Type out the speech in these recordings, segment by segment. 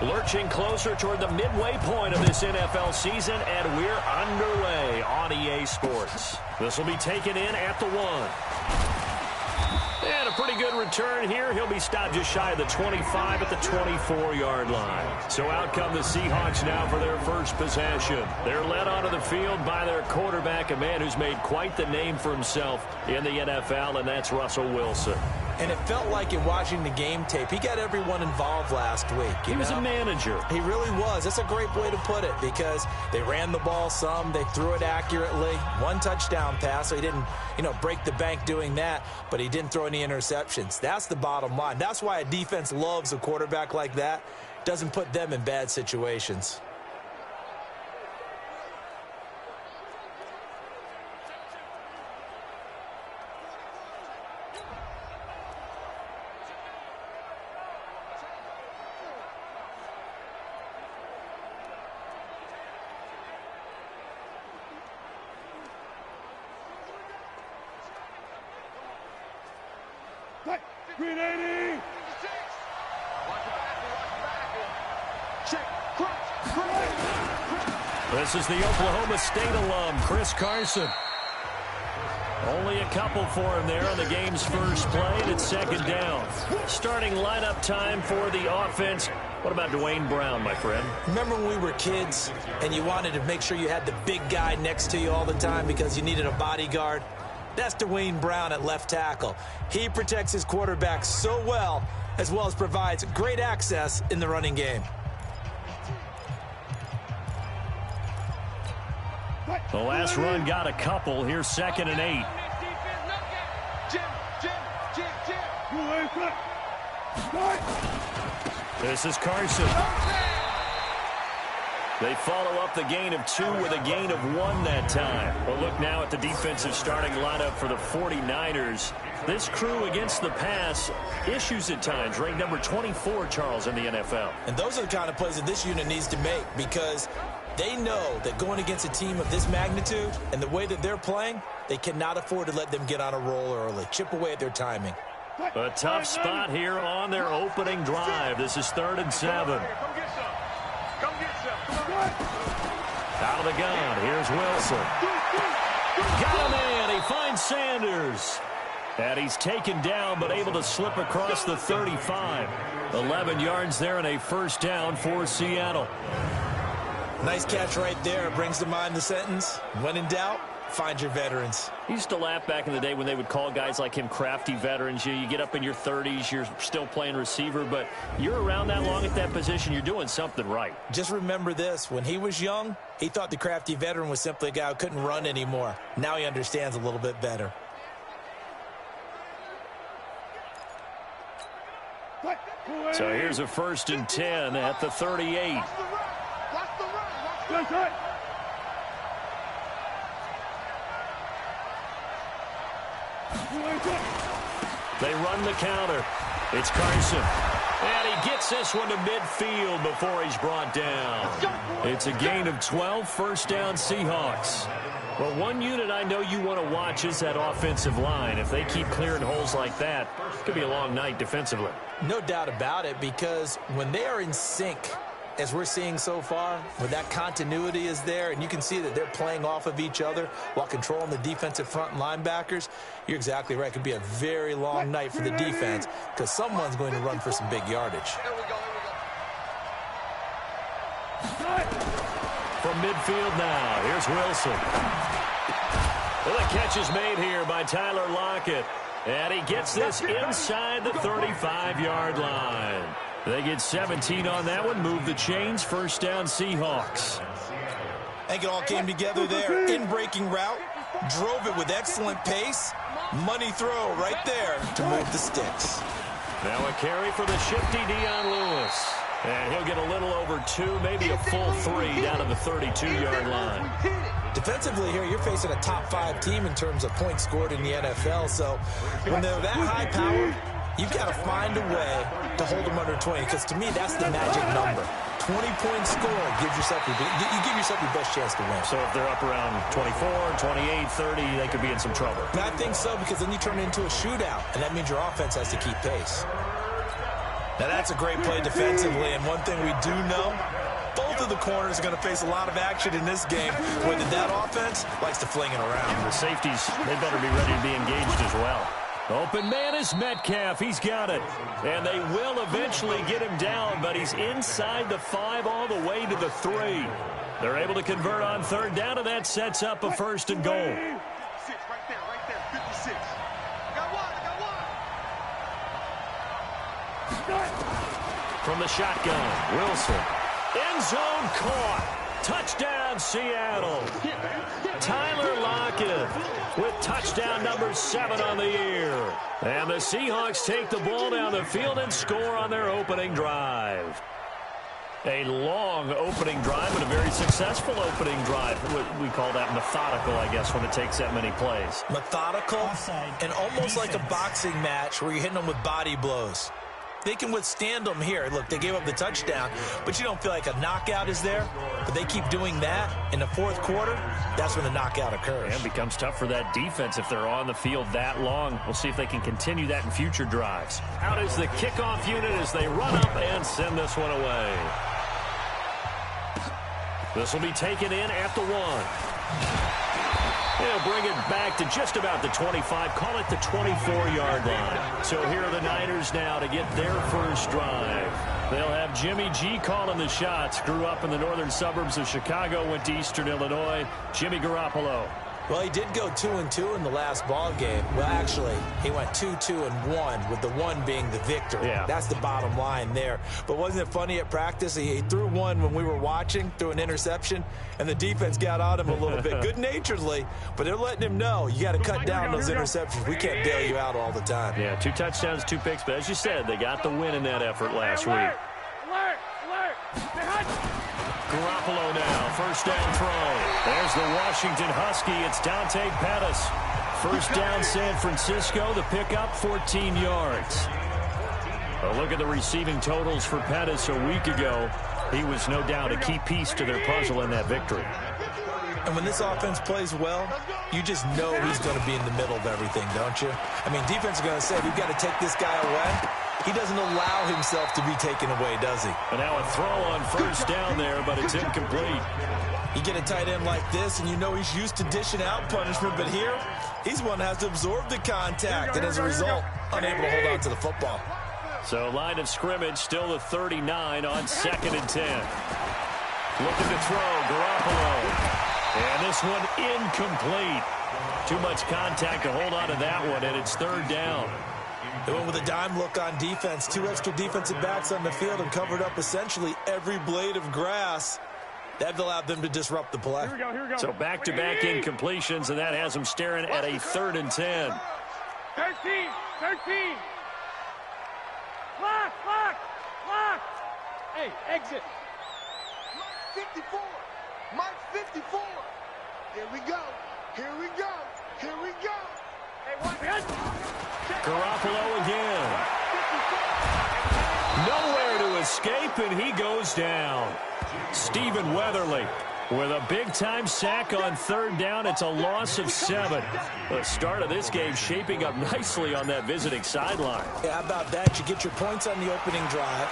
Lurching closer toward the midway point of this NFL season, and we're underway on EA Sports. This will be taken in at the 1. And a pretty good return here. He'll be stopped just shy of the 25 at the 24-yard line. So out come the Seahawks now for their first possession. They're led onto the field by their quarterback, a man who's made quite the name for himself in the NFL, and that's Russell Wilson. And it felt like in watching the game tape, he got everyone involved last week. He was a manager. He really was. That's a great way to put it because they ran the ball some. They threw it accurately. 1 touchdown pass, so he didn't, break the bank doing that, but he didn't throw any interceptions. That's the bottom line. That's why a defense loves a quarterback like that. Doesn't put them in bad situations. Green 80. This is the Oklahoma State alum, Chris Carson. Only a couple for him there on the game's first play, and it's second down. Starting lineup time for the offense. What about Dwayne Brown, my friend? Remember when we were kids and you wanted to make sure you had the big guy next to you all the time because you needed a bodyguard? That's Dwayne Brown at left tackle. He protects his quarterback so well as provides great access in the running game. The last run got a couple. Here's 2nd and 8. This is Carson. They follow up the gain of 2 with a gain of 1 that time. Well, look now at the defensive starting lineup for the 49ers. This crew against the pass, issues at times, ranked number 24, Charles, in the NFL. And those are the kind of plays that this unit needs to make because they know that going against a team of this magnitude and the way that they're playing, they cannot afford to let them get on a roll early. Chip away at their timing. A tough spot here on their opening drive. This is 3rd and 7. Out of the gun, here's Wilson. Got him in, he finds Sanders. And he's taken down, but able to slip across the 35. 11 yards there and a first down for Seattle. Nice catch right there. Brings to mind the sentence, when in doubt, find your veterans. He used to laugh back in the day when they would call guys like him crafty veterans. You get up in your 30s, you're still playing receiver, but you're around that long at that position, you're doing something right. Just remember this. When he was young, he thought the crafty veteran was simply a guy who couldn't run anymore. Now he understands a little bit better. So here's a 1st and 10 at the 38. They run the counter. It's Carson. And he gets this one to midfield before he's brought down. It's a gain of 12, first down Seahawks. Well, one unit I know you want to watch is that offensive line. If they keep clearing holes like that, it could be a long night defensively. No doubt about it, because when they are in sync, as we're seeing so far, when that continuity is there and you can see that they're playing off of each other while controlling the defensive front and linebackers, you're exactly right. It could be a very long night for the defense because someone's going to run for some big yardage. From midfield now, here's Wilson. Well, the catch is made here by Tyler Lockett. And he gets this inside the 35-yard line. They get 17 on that one, move the chains, first down Seahawks. I think it all came together there. In-breaking route, drove it with excellent pace. Money throw right there to move the sticks. Now a carry for the shifty Dion Lewis. And he'll get a little over 2, maybe a full 3 down to the 32-yard line. Defensively here, you're facing a top-5 team in terms of points scored in the NFL. So when they're that high-powered, you've got to find a way to hold them under 20, because to me, that's the magic number. 20-point score gives yourself you give yourself your best chance to win. So if they're up around 24, 28, 30, they could be in some trouble. And I think so, because then you turn it into a shootout, and that means your offense has to keep pace. Now, that's a great play defensively, and one thing we do know, both of the corners are going to face a lot of action in this game, where that offense likes to fling it around. And the safeties, they better be ready to be engaged as well. Open man is Metcalf. He's got it. And they will eventually get him down, but he's inside the 5 all the way to the 3. They're able to convert on third down, and that sets up a 1st and goal. 6, right there, 56. Got one. From the shotgun, Wilson. End zone caught. Touchdown, Seattle. Tyler Lockett with touchdown number 7 on the year. And the Seahawks take the ball down the field and score on their opening drive. A long opening drive and a very successful opening drive. We call that methodical, I guess, when it takes that many plays. Methodical and almost like a boxing match where you're hitting them with body blows. They can withstand them here. Look, they gave up the touchdown, but you don't feel like a knockout is there. But they keep doing that in the 4th quarter. That's when the knockout occurs. And it becomes tough for that defense if they're on the field that long. We'll see if they can continue that in future drives. Out is the kickoff unit as they run up and send this one away. This will be taken in at the 1. They'll bring it back to just about the 25, call it the 24-yard line. So here are the Niners now to get their first drive. They'll have Jimmy G calling the shots. Grew up in the northern suburbs of Chicago, went to Eastern Illinois. Jimmy Garoppolo. Well, he did go 2-2 in the last ball game. Well, actually, he went 2-2-1, with the 1 being the victory. Yeah. That's the bottom line there. But wasn't it funny at practice? He threw one when we were watching, threw an interception, and the defense got on him a little bit, good-naturedly. But they're letting him know, you got to cut down those interceptions. We can't bail you out all the time. Yeah, 2 touchdowns, 2 picks. But as you said, they got the win in that effort last week. Garoppolo now, first down throw. There's the Washington Husky. It's Dante Pettis. First down San Francisco. The pickup, 14 yards. A look at the receiving totals for Pettis a week ago. He was no doubt a key piece to their puzzle in that victory. And when this offense plays well, you just know he's going to be in the middle of everything, don't you? I mean, defense is going to say, we've got to take this guy away. He doesn't allow himself to be taken away, does he? And now a throw on first down there, but it's incomplete. You get a tight end like this, and you know he's used to dishing out punishment, but here, he's one that has to absorb the contact, and as a result, unable to hold on to the football. So line of scrimmage, still the 39 on 2nd and 10. Looking to throw, Garoppolo. And this one incomplete. Too much contact to hold on to that one, and it's 3rd down. They went with a dime look on defense. 2 extra defensive backs on the field and covered up essentially every blade of grass. That allowed them to disrupt the play. Here we go. So back-to-back incompletions, and that has them staring at a 3rd and 10. 13. Lock. Hey, exit. Mike 54. Here we go. Hey, one behind. Garoppolo again. Nowhere to escape, and he goes down. Stephen Weatherly with a big-time sack on 3rd down. It's a loss of 7. The start of this game shaping up nicely on that visiting sideline. Yeah, how about that? You get your points on the opening drive.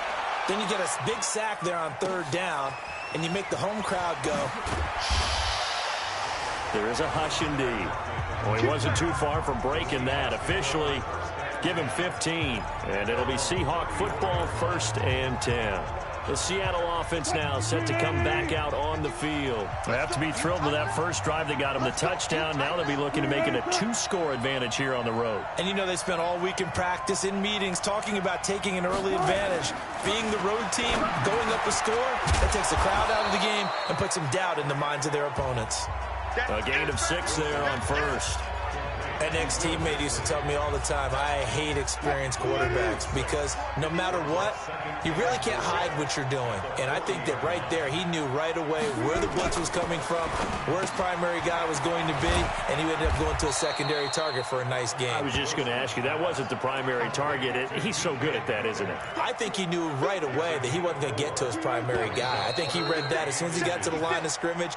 Then you get a big sack there on 3rd down, and you make the home crowd go. There is a hush indeed. Well, he wasn't too far from breaking that. Officially, give him 15. And it'll be Seahawk football, 1st and 10. The Seattle offense now set to come back out on the field. They have to be thrilled with that first drive. They got him the touchdown. Now they'll be looking to make it a 2-score advantage here on the road. And you know they spent all week in practice, in meetings, talking about taking an early advantage. Being the road team, going up a score, that takes the crowd out of the game and puts some doubt in the minds of their opponents. A gain of 6 there on first. An ex-teammate used to tell me all the time, I hate experienced quarterbacks because no matter what, you really can't hide what you're doing. And I think that right there, he knew right away where the blitz was coming from, where his primary guy was going to be, and he ended up going to a secondary target for a nice game. I was just going to ask you, that wasn't the primary target. He's so good at that, isn't it? I think he knew right away that he wasn't going to get to his primary guy. I think he read that as soon as he got to the line of scrimmage,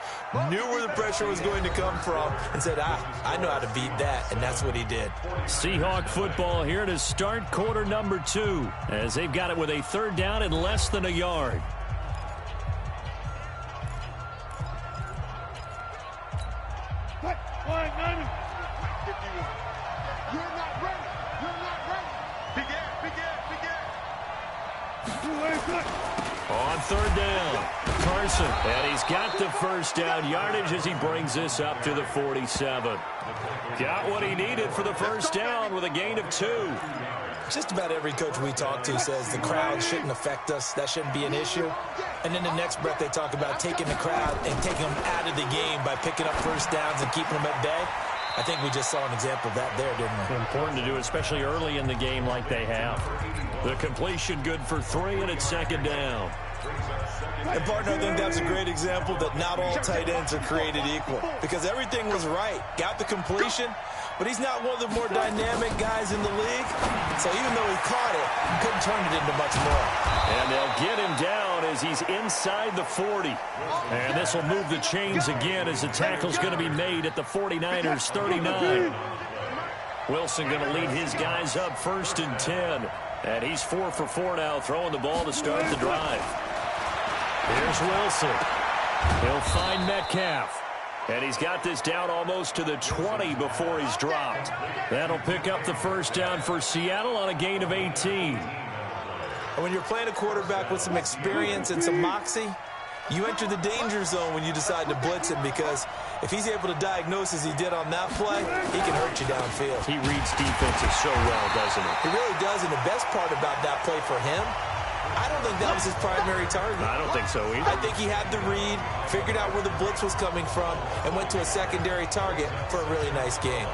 knew where the pressure was going to come from, and said, I know how to beat that. and that's what he did. Seahawk football here to start quarter number 2, as they've got it with a third down and less than a yard. On third down, Carson, and he's got the first down yardage as he brings this up to the 47. Got what he needed for the first down with a gain of 2. Just about every coach we talk to says the crowd shouldn't affect us. That shouldn't be an issue. And then the next breath they talk about taking the crowd and taking them out of the game by picking up first downs and keeping them at bay. I think we just saw an example of that there, didn't we? Important to do, especially early in the game like they have. The completion good for 3, and it's second down. And, partner, I think that's a great example that not all tight ends are created equal, because everything was right. Got the completion, but he's not one of the more dynamic guys in the league. So even though he caught it, he couldn't turn it into much more. And they'll get him down as he's inside the 40. And this will move the chains again as the tackle's going to be made at the 49ers 39. Wilson going to lead his guys up first and 10. And he's 4 for 4 now, throwing the ball to start the drive. Here's Wilson. He'll find Metcalf. And he's got this down almost to the 20 before he's dropped. That'll pick up the first down for Seattle on a gain of 18. And when you're playing a quarterback with some experience and some moxie, you enter the danger zone when you decide to blitz him, because if he's able to diagnose as he did on that play, he can hurt you downfield. He reads defenses so well, doesn't he? He really does, and the best part about that play for him, I don't think that was his primary target. I don't think so either. I think he had the read, figured out where the blitz was coming from, and went to a secondary target for a really nice game.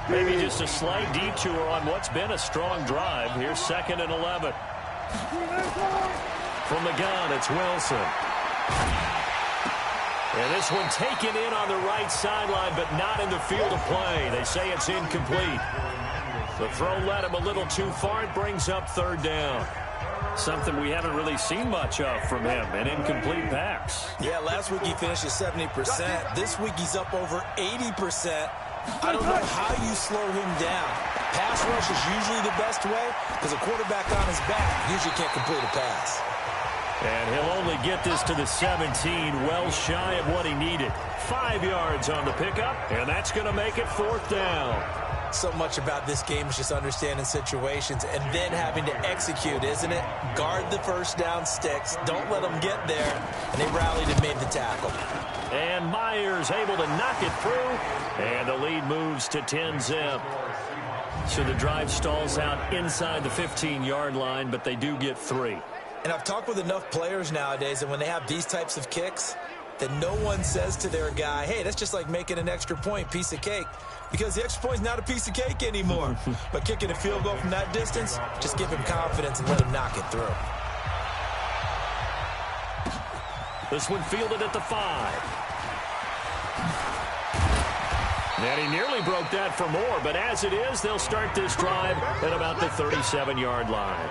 Maybe just a slight detour on what's been a strong drive. Here's 2nd and 11. From the gun, it's Wilson. And this one taken in on the right sideline, but not in the field of play. They say it's incomplete. The throw led him a little too far. It brings up third down. Something we haven't really seen much of from him, an incomplete pass. Yeah, last week he finished at 70%. This week he's up over 80%. I don't know how you slow him down. Pass rush is usually the best way, because a quarterback on his back usually can't complete a pass. And he'll only get this to the 17, well shy of what he needed. 5 yards on the pickup, and that's going to make it 4th down. So much about this game is just understanding situations and then having to execute, isn't it? Guard the first down sticks. Don't let them get there. And they rallied and made the tackle. And Myers able to knock it through. And the lead moves to 10-zip. So the drive stalls out inside the 15-yard line, but they do get 3. And I've talked with enough players nowadays, and when they have these types of kicks, that no one says to their guy, hey, that's just like making an extra point, piece of cake. Because the extra point's not a piece of cake anymore. But kicking a field goal from that distance, just give him confidence and let him knock it through. This one fielded at the 5. And he nearly broke that for more, but as it is, they'll start this drive at about the 37-yard line.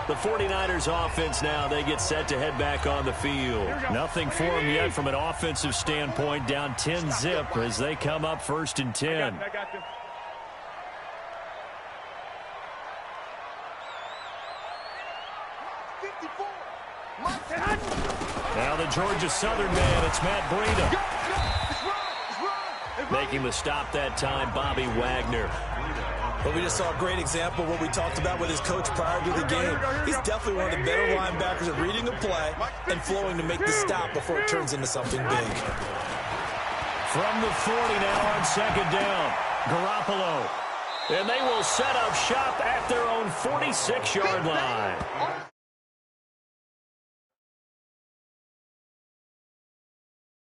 The 49ers offense now, they get set to head back on the field. Nothing for them yet from an offensive standpoint, down 10-zip as they come up 1st and 10. Now the Georgia Southern man, it's Matt Breida. Making the stop that time, Bobby Wagner. But we just saw a great example of what we talked about with his coach prior to the game. He's definitely one of the better linebackers at reading a play and flowing to make the stop before it turns into something big. From the 40 now on 2nd down, Garoppolo. And they will set up shop at their own 46-yard line.